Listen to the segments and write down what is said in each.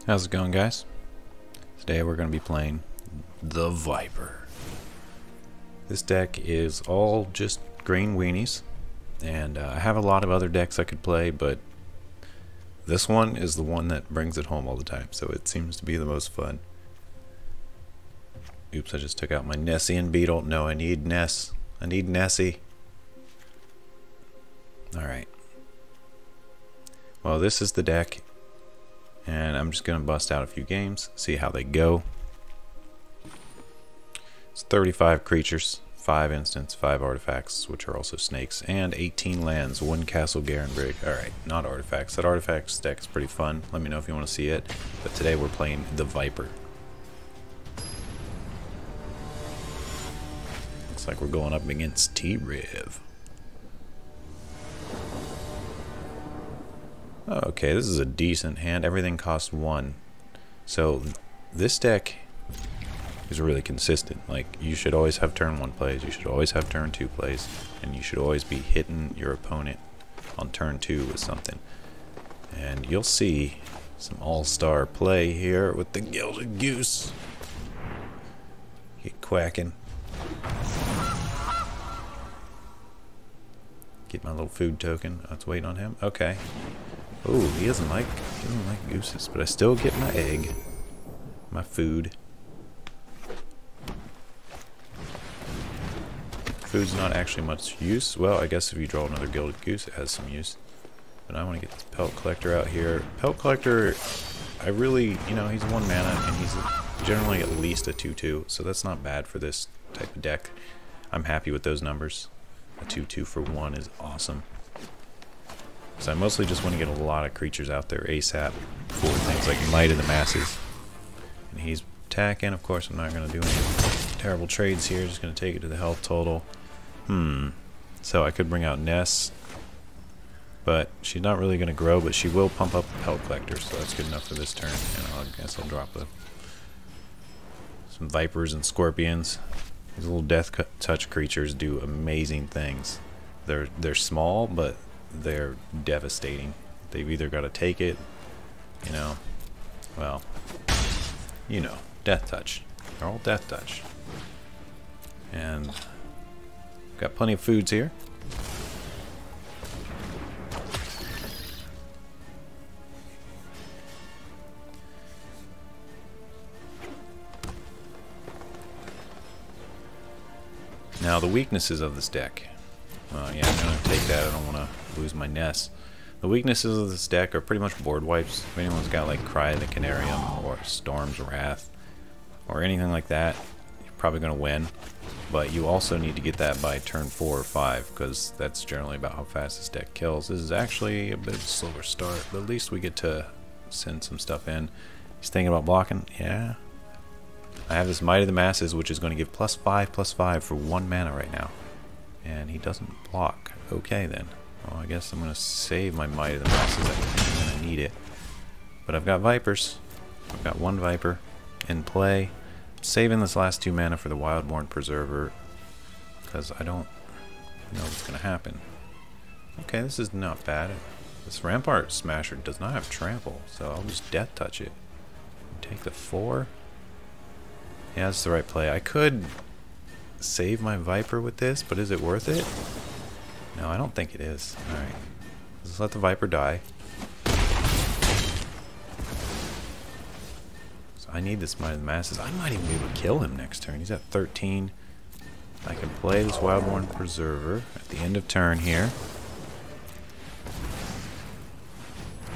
How's it going, guys? Today we're going to be playing the Viper. This deck is all just green weenies, and I have a lot of other decks I could play, but this one is the one that brings it home all the time, so it seems to be the most fun. Oops, I just took out my Nessian Beetle. No, I need Ness. I need Nessie. Alright. Well, this is the deck, and I'm just going to bust out a few games, see how they go. It's 35 creatures, 5 instants, 5 artifacts, which are also snakes, and 18 lands, 1 castle Garenbrig. Alright, not artifacts. That artifacts deck is pretty fun. Let me know if you want to see it. But today we're playing the Viper. Looks like we're going up against T-Riv. Okay, this is a decent hand. Everything costs 1. So this deck is really consistent. Like, you should always have turn 1 plays, you should always have turn 2 plays, and you should always be hitting your opponent on turn 2 with something. And you'll see some all-star play here with the Gilded Goose. Get quacking. Get my little food token. Let's wait on him. Okay. Oh, he doesn't like gooses, but I still get my egg, my food. Food's not actually much use. Well, I guess if you draw another Gilded Goose, it has some use. But I want to get this Pelt Collector out here. Pelt Collector, I really, he's 1 mana, and he's generally at least a 2/2, so that's not bad for this type of deck. I'm happy with those numbers. A 2/2 for 1 is awesome. So I mostly just want to get a lot of creatures out there ASAP for things like Might of the Masses. And he's attacking. Of course, I'm not going to do any terrible trades here. Just going to take it to the health total. So I could bring out Ness, but she's not really going to grow, but she will pump up the Pelt Collector, so that's good enough for this turn. And I guess I'll drop some Vipers and Scorpions. These little Death Touch creatures do amazing things. They're small, but they're devastating. They've either got to take it, well, Death Touch. They're all Death Touch. And got plenty of foods here. Now the weaknesses of this deck. Yeah, I'm going to take that. I don't want to lose my Ness. The weaknesses of this deck are pretty much board wipes. If anyone's got like Cry the Canarium or Storm's Wrath or anything like that, you're probably going to win. But you also need to get that by turn 4 or 5, because that's generally about how fast this deck kills. This is actually a bit of a slower start, but at least we get to send some stuff in. He's thinking about blocking. Yeah. I have this Might of the Masses, which is going to give +5/+5 for 1 mana right now. And he doesn't block. Okay then. Well, I guess I'm going to save my Might of the Masses. I'm going to need it. But I've got Vipers. I've got 1 Viper in play. I'm saving this last 2 mana for the Wildborn Preserver, because I don't know what's going to happen. Okay, this is not bad. This Rampart Smasher does not have trample, so I'll just Death Touch it. Take the 4. Yeah, that's the right play. I could save my Viper with this, but is it worth it? No, I don't think it is. Alright. Let's let the Viper die. So I need this Might of the Masses. I might even be able to kill him next turn. He's at 13. I can play this Wildborn Preserver at the end of turn here.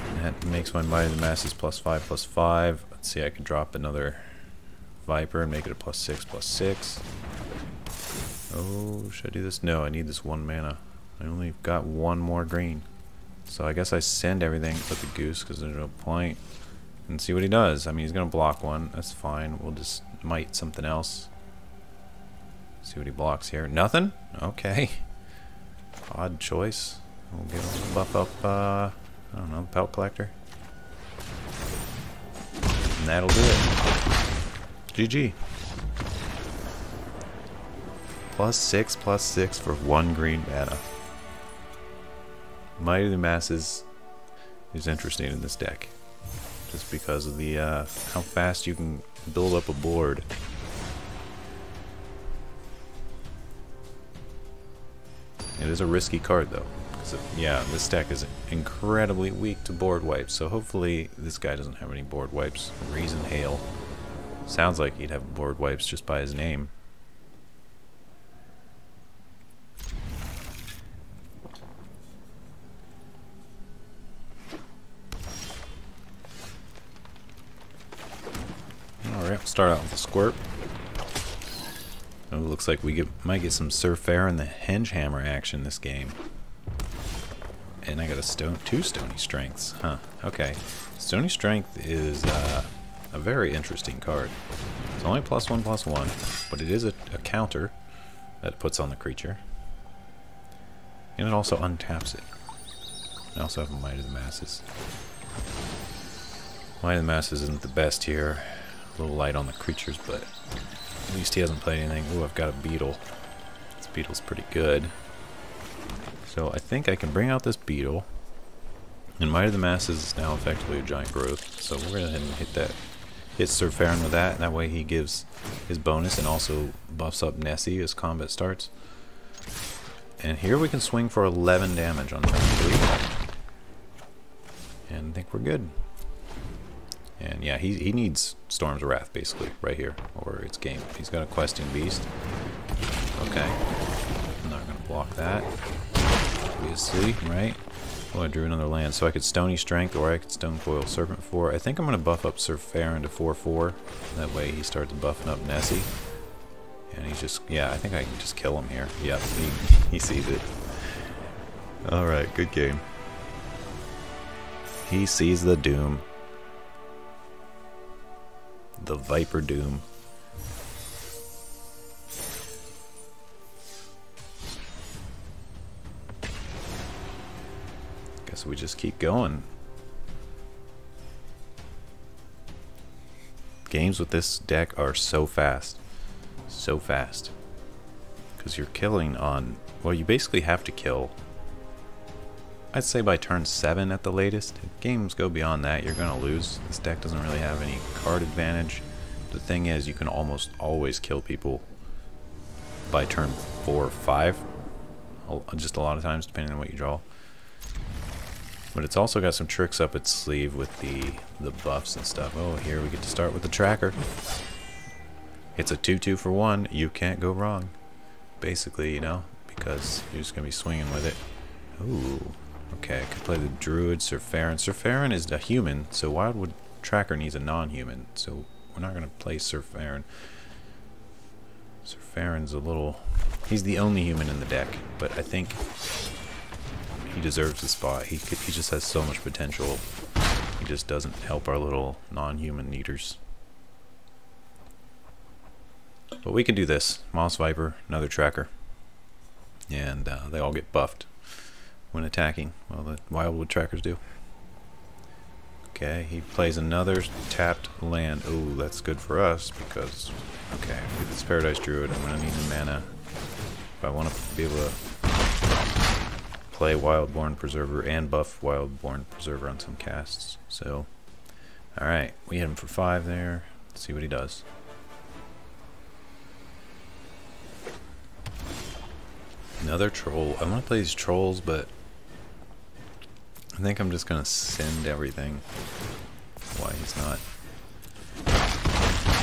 And that makes my Might of the Masses +5/+5. Let's see, I can drop another Viper and make it a +6/+6. Oh, should I do this? No, I need this 1 mana. I only got 1 more green. So I guess I send everything but the Goose, because there's no point. And see what he does. I mean, he's going to block 1. That's fine. We'll just Might something else. See what he blocks here. Nothing? Okay. Odd choice. We'll get a buff up, I don't know, Pelt Collector. And that'll do it. GG. +6/+6 for 1 green mana. Might of the Masses is interesting in this deck. just because of the how fast you can build up a board. It is a risky card though. Yeah, this deck is incredibly weak to board wipes, so hopefully this guy doesn't have any board wipes. Reason Hail. Sounds like he'd have board wipes just by his name. Alright, start out with a Squirt. Oh, looks like we might get some Sir Farron the Henge Hammer action this game. And I got two Stony Strengths. Huh, okay. Stony Strength is a very interesting card. It's only +1/+1, but it is a counter that it puts on the creature. And it also untaps it. I also have a Might of the Masses. Might of the Masses isn't the best here. A little light on the creatures, but at least he hasn't played anything. Ooh, I've got a Beetle. This Beetle's pretty good. So I think I can bring out this Beetle. And Might of the Masses is now effectively a Giant Growth. So we're going to go ahead and hit Sir Farron with that. That way he gives his bonus and also buffs up Nessie as combat starts. And here we can swing for 11 damage on turn 3. And I think we're good. And yeah, he needs Storm's Wrath basically right here, or it's game. He's got a Questing Beast. Okay, I'm not gonna block that, obviously, right? Oh, I drew another land, so I could Stony Strength or I could Stonecoil Serpent 4. I think I'm gonna buff up Sir Farron to 4/4. That way he starts buffing up Nessie. And he's just, yeah, I think I can just kill him here. Yep, he sees it. Alright, good game. He sees the doom. The Viper Doom. Guess we just keep going. Games with this deck are so fast. So fast. Because you're killing on... Well, you basically have to kill... I'd say by turn 7 at the latest. If games go beyond that, you're going to lose. This deck doesn't really have any card advantage. The thing is, you can almost always kill people by turn 4 or 5. Just a lot of times, depending on what you draw. But it's also got some tricks up its sleeve with the buffs and stuff. Oh, here we get to start with the tracker. It's a 2/2 for 1. You can't go wrong. Basically, you know, because you're just going to be swinging with it. Ooh. Okay, I could play the Druid, Sir Farron. Sir Farron is a human, so Wildwood Tracker needs a non-human. So we're not going to play Sir Farron. Sir Farron's a little... He's the only human in the deck, but I think he deserves the spot. He just has so much potential. He just doesn't help our little non-human neaters. But we can do this. Moss Viper, another tracker. And they all get buffed when attacking. Well, the Wildwood Trackers do. Okay, he plays another tapped land. Oh, that's good for us because... Okay, with this Paradise Druid, I'm going to need the mana. If I want to be able to play Wildborn Preserver and buff Wildborn Preserver on some casts. So, alright, we hit him for 5 there. Let's see what he does. Another troll. I want to play these trolls, but I think I'm just going to send everything. Why he's not.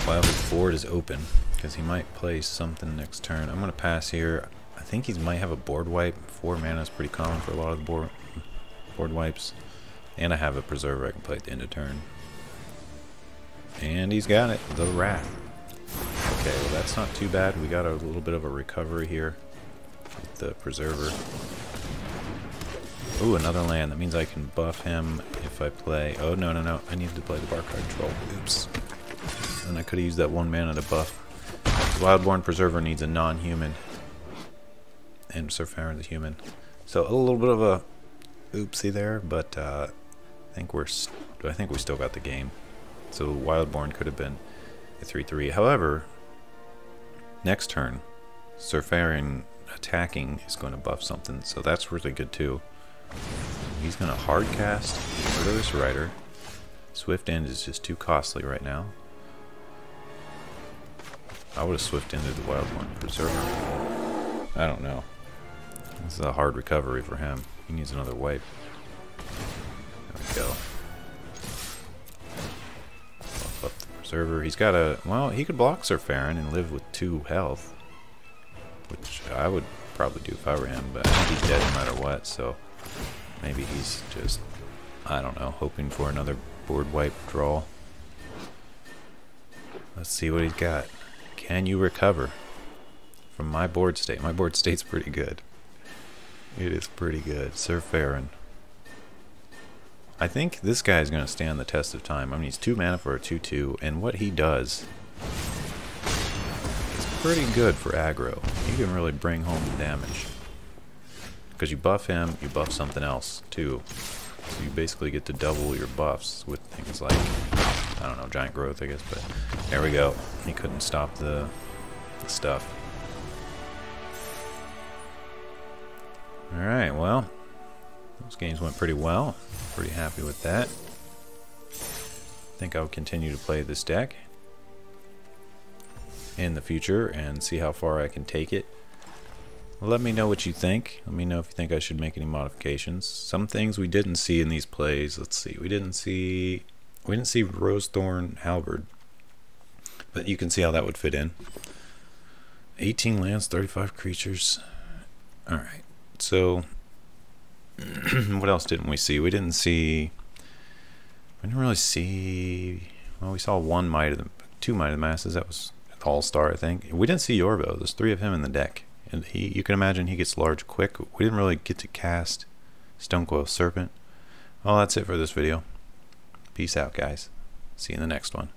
Wildwood Ford is open, because he might play something next turn. I'm going to pass here. I think he might have a board wipe. 4 mana is pretty common for a lot of the board wipes. And I have a preserver I can play at the end of turn. And he's got it. The Wrath. Okay, well that's not too bad. We got a little bit of a recovery here with the preserver. Ooh, another land. That means I can buff him if I play... Oh, no, no, no. I needed to play the Barkhide Troll. Oops. And I could have used that 1 mana to buff. Wildborn Preserver needs a non-human. And Sir Farron's a human. So a little bit of a oopsie there, but I think we still got the game. So Wildborn could have been a 3/3. However, next turn, Sir Farron attacking is going to buff something, so that's really good too. He's going to hardcast Murderous Rider, Swift End is just too costly right now. I would have Swift Ended the Wild One. Preserver. I don't know. This is a hard recovery for him. He needs another wipe. There we go. Buff up the Preserver. He's got a... Well, he could block Surfarin and live with 2 health. Which I would probably do if I were him, but I think he's dead no matter what, so... Maybe he's just... I don't know, hoping for another board wipe draw. Let's see what he's got. Can you recover from my board state? My board state's pretty good. It is pretty good. Surfarin. I think this guy is going to stand the test of time. I mean, he's 2 mana for a 2/2, and what he does is pretty good for aggro. You can really bring home the damage. Because you buff him, you buff something else, too. So you basically get to double your buffs with things like, I don't know, giant growth, I guess, but there we go. He couldn't stop the stuff. Alright, well, those games went pretty well. Pretty happy with that. I think I'll continue to play this deck in the future and see how far I can take it. Let me know what you think. Let me know if you think I should make any modifications. Some things we didn't see in these plays. Let's see. We didn't see Rosethorn Halberd, but you can see how that would fit in. 18 lands, 35 creatures. All right. So what else didn't we see? We didn't really see. Well, we saw 2 Might of the Masses. That was All-Star, I think. We didn't see Yorvo. There's 3 of him in the deck. And you can imagine he gets large quick. We didn't really get to cast Stonecoil Serpent. Well, that's it for this video. Peace out, guys. See you in the next one.